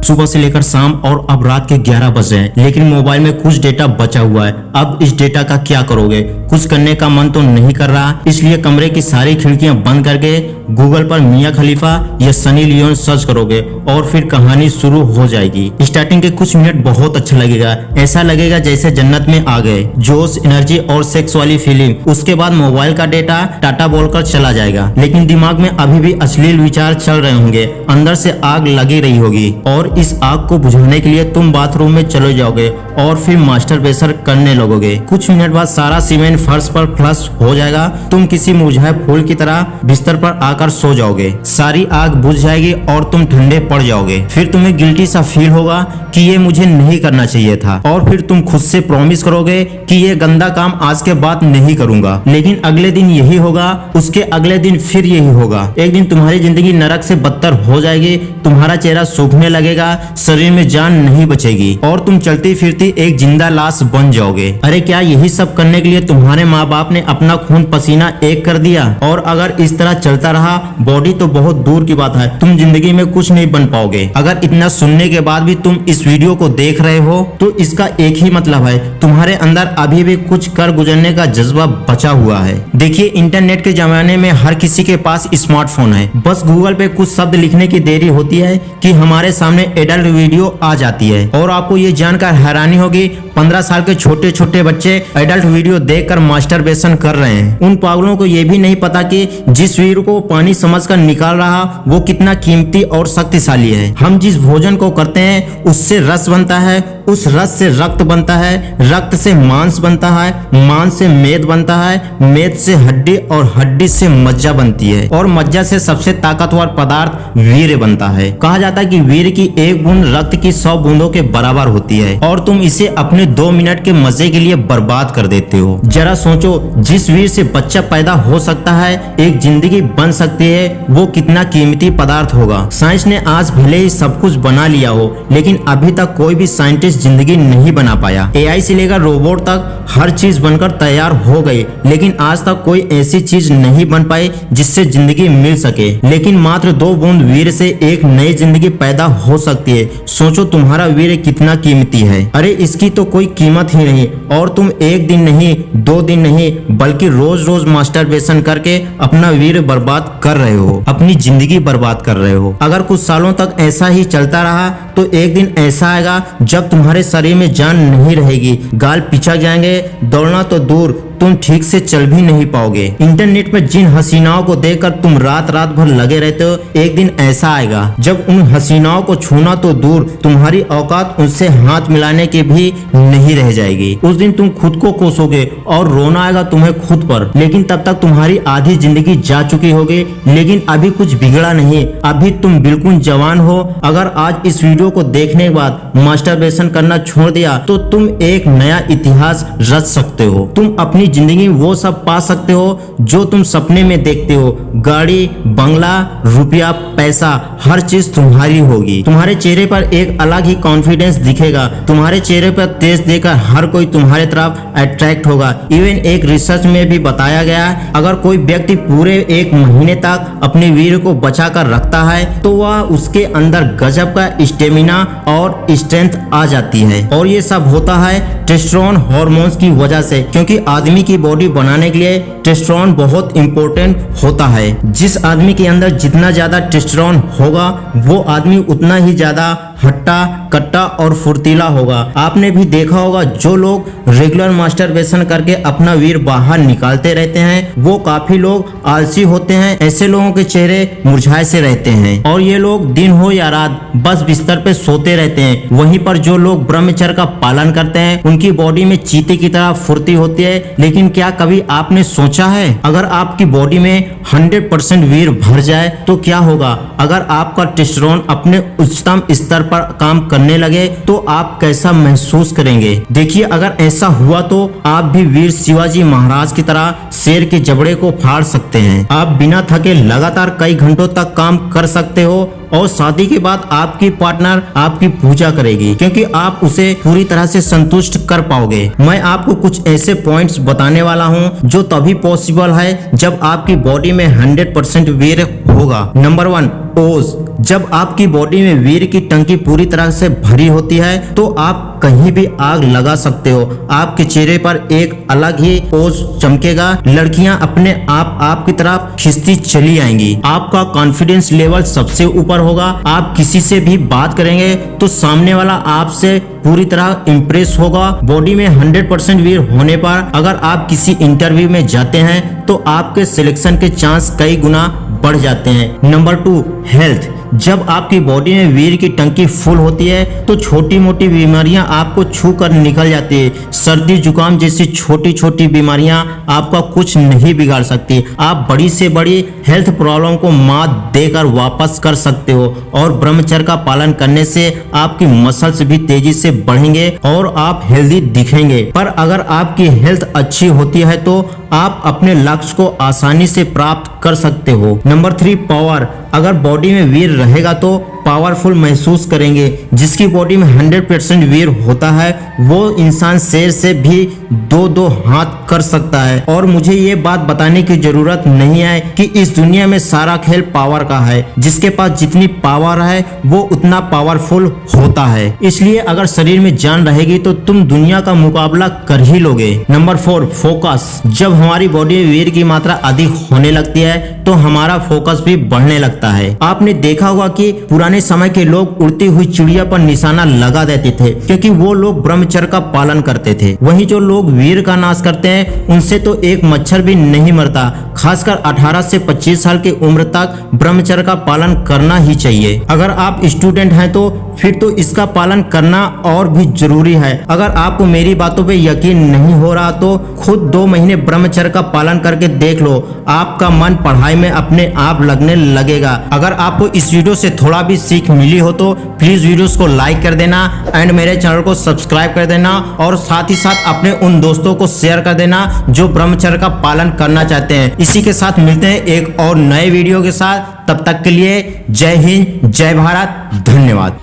सुबह से लेकर शाम और अब रात के 11 बजे हैं, लेकिन मोबाइल में कुछ डेटा बचा हुआ है। अब इस डेटा का क्या करोगे? कुछ करने का मन तो नहीं कर रहा, इसलिए कमरे की सारी खिड़कियां बंद करके गूगल पर मियां खलीफा या सनी लियोन सर्च करोगे और फिर कहानी शुरू हो जाएगी। स्टार्टिंग के कुछ मिनट बहुत अच्छा लगेगा, ऐसा लगेगा जैसे जन्नत में आ गए, जोश, एनर्जी और सेक्स वाली फीलिंग। उसके बाद मोबाइल का डेटा टाटा बोलकर चला जाएगा, लेकिन दिमाग में अभी भी अश्लील विचार चल रहे होंगे, अंदर से आग लगी रही होगी और इस आग को बुझाने के लिए तुम बाथरूम में चले जाओगे और फिर मास्टरबेशन करने लगोगे। कुछ मिनट बाद सारा सीमेंट फर्श पर फ्लश हो जाएगा, तुम किसी मुरझाए फूल की तरह बिस्तर पर आकर सो जाओगे। सारी आग बुझ जाएगी और तुम ठंडे पड़ जाओगे। फिर तुम्हें गिल्टी सा फील होगा कि ये मुझे नहीं करना चाहिए था, और फिर तुम खुद से प्रॉमिस करोगे कि ये गंदा काम आज के बाद नहीं करूंगा। लेकिन अगले दिन यही होगा, उसके अगले दिन फिर यही होगा। एक दिन तुम्हारी जिंदगी नरक से बदतर हो जाएगी, तुम्हारा चेहरा सूखने लगेगा, शरीर में जान नहीं बचेगी और तुम चलती फिरती एक जिंदा लाश बन जाओगे। अरे क्या यही सब करने के लिए तुम्हारे माँ बाप ने अपना खून पसीना एक कर दिया? और अगर इस तरह चलता रहा, बॉडी तो बहुत दूर की बात है, तुम जिंदगी में कुछ नहीं बन पाओगे। अगर इतना सुनने के बाद भी तुम इस वीडियो को देख रहे हो तो इसका एक ही मतलब है, तुम्हारे अंदर अभी भी कुछ कर गुजरने का जज्बा बचा हुआ है। देखिए, इंटरनेट के जमाने में हर किसी के पास स्मार्टफोन है, बस गूगल पे कुछ शब्द लिखने की देरी होती है कि हमारे सामने एडल्ट वीडियो आ जाती है। और आपको ये जानकर हैरानी होगी, 15 साल के छोटे छोटे बच्चे एडल्ट वीडियो देखकर मास्टरबेशन कर रहे हैं। उन पागलों को ये भी नहीं पता कि जिस वीर को पानी समझकर निकाल रहा वो कितना कीमती और शक्तिशाली है। हम जिस भोजन को करते हैं उससे रस बनता है, उस रस से रक्त बनता है, रक्त से मांस बनता है, मांस से मेद बनता है, मेद से हड्डी और हड्डी से मज्जा बनती है और मज्जा से सबसे ताकतवर पदार्थ वीर्य बनता है। कहा जाता है कि वीर्य की एक बूंद रक्त की 100 बूंदों के बराबर होती है और तुम इसे अपने 2 मिनट के मजे के लिए बर्बाद कर देते हो। जरा सोचो, जिस वीर से बच्चा पैदा हो सकता है, एक जिंदगी बन सकती है, वो कितना कीमती पदार्थ होगा। साइंस ने आज भले ही सब कुछ बना लिया हो, लेकिन अभी तक कोई भी साइंटिस्ट जिंदगी नहीं बना पाया। एआई से लेकर रोबोट तक हर चीज बनकर तैयार हो गई, लेकिन आज तक कोई ऐसी चीज नहीं बन पाई जिससे जिंदगी मिल सके। लेकिन मात्र 2 बूंद वीर से एक नई जिंदगी पैदा हो सकती है। सोचो तुम्हारा वीर कितना कीमती है। अरे इसकी तो कोई कीमत ही नहीं, और तुम एक दिन नहीं, 2 दिन नहीं, बल्कि रोज रोज मास्टरबेशन करके अपना वीर बर्बाद कर रहे हो, अपनी जिंदगी बर्बाद कर रहे हो। अगर कुछ सालों तक ऐसा ही चलता रहा तो एक दिन ऐसा आएगा जब तुम्हारे शरीर में जान नहीं रहेगी, गाल पिचक जाएंगे, दौड़ना तो दूर, तुम ठीक से चल भी नहीं पाओगे। इंटरनेट में जिन हसीनाओं को देखकर तुम रात रात भर लगे रहते हो, एक दिन ऐसा आएगा जब उन हसीनाओं को छूना तो दूर, तुम्हारी औकात उनसे हाथ मिलाने की भी नहीं रह जाएगी। उस दिन तुम खुद को कोसोगे और रोना आएगा तुम्हें खुद पर। लेकिन तब तक तुम्हारी आधी जिंदगी जा चुकी होगी। लेकिन अभी कुछ बिगड़ा नहीं, अभी तुम बिल्कुल जवान हो। अगर आज इस वीडियो को देखने के बाद मास्टरबेशन करना छोड़ दिया तो तुम एक नया इतिहास रच सकते हो। तुम अपनी जिंदगी वो सब पा सकते हो जो तुम सपने में देखते हो। गाड़ी, बंगला, रुपया, पैसा, हर चीज तुम्हारी होगी। तुम्हारे चेहरे पर एक अलग ही कॉन्फिडेंस दिखेगा। तुम्हारे चेहरे पर तेज देखकर हर कोई तुम्हारे तरफ अट्रैक्ट होगा। इवन एक रिसर्च में भी बताया गया है, अगर कोई व्यक्ति पूरे 1 महीने तक अपने वीर को बचा कर रखता है तो वह उसके अंदर गजब का स्टेमिना और स्ट्रेंथ आ जाती है। और ये सब होता है टेस्टोस्टेरोन हार्मोन्स की वजह से, क्योंकि आदमी की बॉडी बनाने के लिए टेस्टोस्टेरोन बहुत इंपॉर्टेंट होता है। जिस आदमी के अंदर जितना ज्यादा टेस्टोस्टेरोन होगा वो आदमी उतना ही ज्यादा हट्टा कट्टा और फुर्तीला होगा। आपने भी देखा होगा, जो लोग रेगुलर मास्टरबेशन करके अपना वीर बाहर निकालते रहते हैं वो काफी लोग आलसी होते हैं। ऐसे लोगों के चेहरे मुरझाए से रहते हैं और ये लोग दिन हो या रात बस बिस्तर पे सोते रहते हैं। वहीं पर जो लोग ब्रह्मचर्य का पालन करते हैं उनकी बॉडी में चीते की तरह फुर्ती होती है। लेकिन क्या कभी आपने सोचा है, अगर आपकी बॉडी में 100% वीर भर जाए तो क्या होगा? अगर आपका टेस्टोस्टेरोन अपने उच्चतम स्तर पर काम करने लगे तो आप कैसा महसूस करेंगे? देखिए, अगर ऐसा हुआ तो आप भी वीर शिवाजी महाराज की तरह शेर के जबड़े को फाड़ सकते हैं। आप बिना थके लगातार कई घंटों तक काम कर सकते हो और शादी के बाद आपकी पार्टनर आपकी पूजा करेगी, क्योंकि आप उसे पूरी तरह से संतुष्ट कर पाओगे। मैं आपको कुछ ऐसे पॉइंट्स बताने वाला हूं जो तभी पॉसिबल है जब आपकी बॉडी में 100% वीर होगा। नंबर 1, ओज, जब आपकी बॉडी में वीर की टंकी पूरी तरह से भरी होती है तो आप कहीं भी आग लगा सकते हो। आपके चेहरे पर एक अलग ही ओज चमकेगा। लड़कियां अपने आप आपकी तरफ खिंचती चली आएंगी। आपका कॉन्फिडेंस लेवल सबसे ऊपर होगा। आप किसी से भी बात करेंगे तो सामने वाला आपसे पूरी तरह इम्प्रेस होगा। बॉडी में 100% वीर होने पर अगर आप किसी इंटरव्यू में जाते हैं तो आपके सिलेक्शन के चांस कई गुना बढ़ जाते हैं। Number 2, health. जब आपकी बॉडी में वीर की टंकी फुल होती है तो छोटी मोटी बीमारियां आपको छू कर निकल जाती है। सर्दी जुकाम जैसी छोटी छोटी बीमारियां आपका कुछ नहीं बिगाड़ सकती। आप बड़ी से बड़ी हेल्थ प्रॉब्लम को मात देकर वापस कर सकते हो। और ब्रह्मचर्य का पालन करने से आपकी मसल्स भी तेजी से बढ़ेंगे और आप हेल्दी दिखेंगे। पर अगर आपकी हेल्थ अच्छी होती है तो आप अपने लक्ष्य को आसानी से प्राप्त कर सकते हो। Number 3, power. अगर बॉडी में वीर रहेगा तो पावरफुल महसूस करेंगे। जिसकी बॉडी में 100% वीर होता है वो इंसान शेर से भी 2-2 हाथ कर सकता है। और मुझे ये बात बताने की जरूरत नहीं है कि इस दुनिया में सारा खेल पावर का है। जिसके पास जितनी पावर है वो उतना पावरफुल होता है। इसलिए अगर शरीर में जान रहेगी तो तुम दुनिया का मुकाबला कर ही लोगे। Number 4, focus. जब हमारी बॉडी में वीर की मात्रा अधिक होने लगती है तो हमारा फोकस भी बढ़ने लगता है। आपने देखा होगा कि पुराने समय के लोग उड़ती हुई चिड़िया पर निशाना लगा देते थे क्योंकि वो लोग ब्रह्मचर्य का पालन करते थे। वहीं जो लोग वीर का नाश करते हैं उनसे तो एक मच्छर भी नहीं मरता। खासकर 18 से 25 साल की उम्र तक ब्रह्मचर्य का पालन करना ही चाहिए। अगर आप स्टूडेंट हैं तो फिर तो इसका पालन करना और भी जरूरी है। अगर आपको मेरी बातों पे यकीन नहीं हो रहा तो खुद 2 महीने ब्रह्मचर्य का पालन करके देख लो। आपका मन पढ़ाई में अपने आप लगने लगेगा। अगर आपको इस वीडियो से थोड़ा भी सीख मिली हो तो प्लीज वीडियोस को लाइक कर देना एंड मेरे चैनल को सब्सक्राइब कर देना और साथ ही साथ अपने उन दोस्तों को शेयर कर देना जो ब्रह्मचर्य का पालन करना चाहते हैं। इसी के साथ मिलते हैं एक और नए वीडियो के साथ। तब तक के लिए जय हिंद, जय भारत, धन्यवाद।